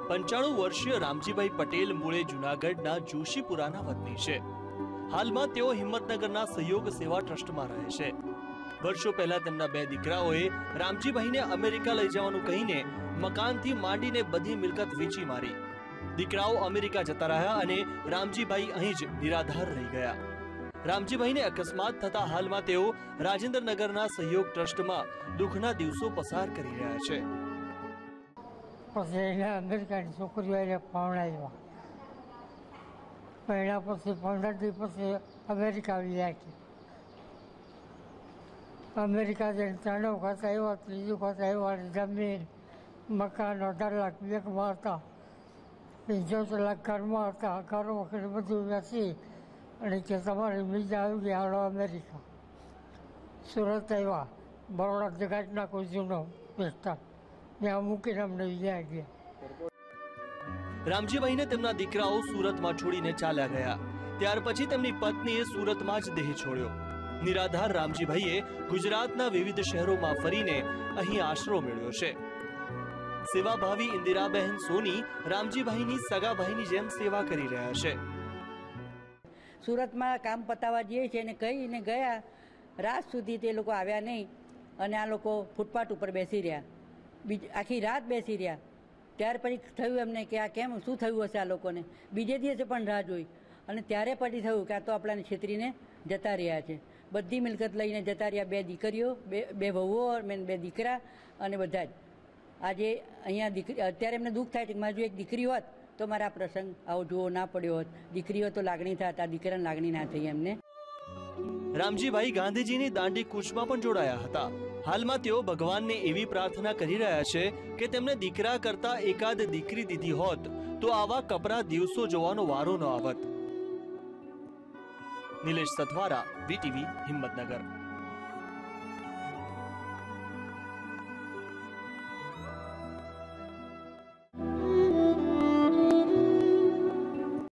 95 વર્ષીય રામજીભાઈ પટેલ મૂળે જૂનાગઢના જોશીપુરાના વતની છે। હાલમાં તેઓ હિંમતનગરના સહયોગ સેવા ટ્રસ્ટમાં રહે છે। વર્ષો પહેલા તેમના બે દીકરાઓએ રામજીભાઈને અમેરિકા લઈ જવાનું કહીને મકાનથી માંડીને બધી મિલકત વેચી મારી। દીકરાઓ અમેરિકા જતા રહ્યા અને રામજીભાઈ અહીં જ નિરાધાર રહી ગયા। રામજીભાઈને અકસ્માત થતા હાલમાં તેઓ રાજેન્દ્રનગરના સહયોગ ટ્રસ્ટમાં દુઃખના દિવસો પસાર કરી રહ્યા છે। પછી એને અમેરિકાની છોકરીઓ એને પરણાવ્યા, પહેલા પછી 15 દિવસ પછી અમેરિકા ગયા છે। અમેરિકા જઈને 3 વખત આવ્યા, ત્રીજી વખત આવ્યા, જમીન મકાન 18 લાખ બેંકમાં હતા, 75 લાખ ઘરમાં હતા। ઘર વખતે બધું વેચી અને કે તમારી બીજા આવી ગયા, હાલો અમેરિકા। સુરત આવ્યા, બરોડા જગાટ નાખો જૂનો વિસ્તાર, ત્યાં મૂકીને અમને ગયા ગયા। રામજીભાઈને તેમના દીકરાઓ સુરતમાં છોડીને ચાલ્યા ગયા। ત્યાર પછી તેમની પત્નીએ સુરતમાં જ દેહ છોડ્યો। નિરાધાર રામજીભાઈએ ગુજરાતના વિવિધ શહેરોમાં ફરીને અહીં આશરો મેળવ્યો છે। સેવાભાવી ઇન્દિરાબહેન સોની રામજીભાઈની સગાભાઈની જેમ સેવા કરી રહ્યા છે। સુરતમાં કામ પતાવવા જઈએ છીએ અને કહીને ગયા, રાત સુધી તે લોકો આવ્યા નહીં અને આ લોકો ફૂટપાથ ઉપર બેસી રહ્યા, આખી રાત બેસી રહ્યા। ત્યાર પછી થયું એમને કે આ કેમ, શું થયું હશે આ લોકોને। બીજે દિવસે પણ રાહ જોઈ અને ત્યારે પછી થયું કે આ તો આપણાને છેતરીને જતા રહ્યા છે। બધી મિલકત લઈને જતા રહ્યા, 2 દીકરીઓ, બે વહુઓ, 2 દીકરા અને બધા જ। આજે અહીંયા દીકરી, અત્યારે એમને દુઃખ થાય છે કે મારી જો એક દીકરી હોત તો મારા પ્રસંગ આવો જોવો ના પડ્યો હોત। દીકરીઓ તો લાગણી થાત, આ દીકરાને લાગણી ના થઈ એમને। રામજીભાઈ ગાંધીજીની દાંડી કૂચમાં પણ જોડાયા હતા। હાલમાં તેઓ ભગવાનને એવી પ્રાર્થના કરી રહ્યા છે કે તેમને દીકરા કરતા એકાદ દીકરી દીધી હોત તો આવા કપરા દિવસો જોવાનો વારો ન આવત। નિલેશ સથવારા, વીટીવી, હિંમતનગર।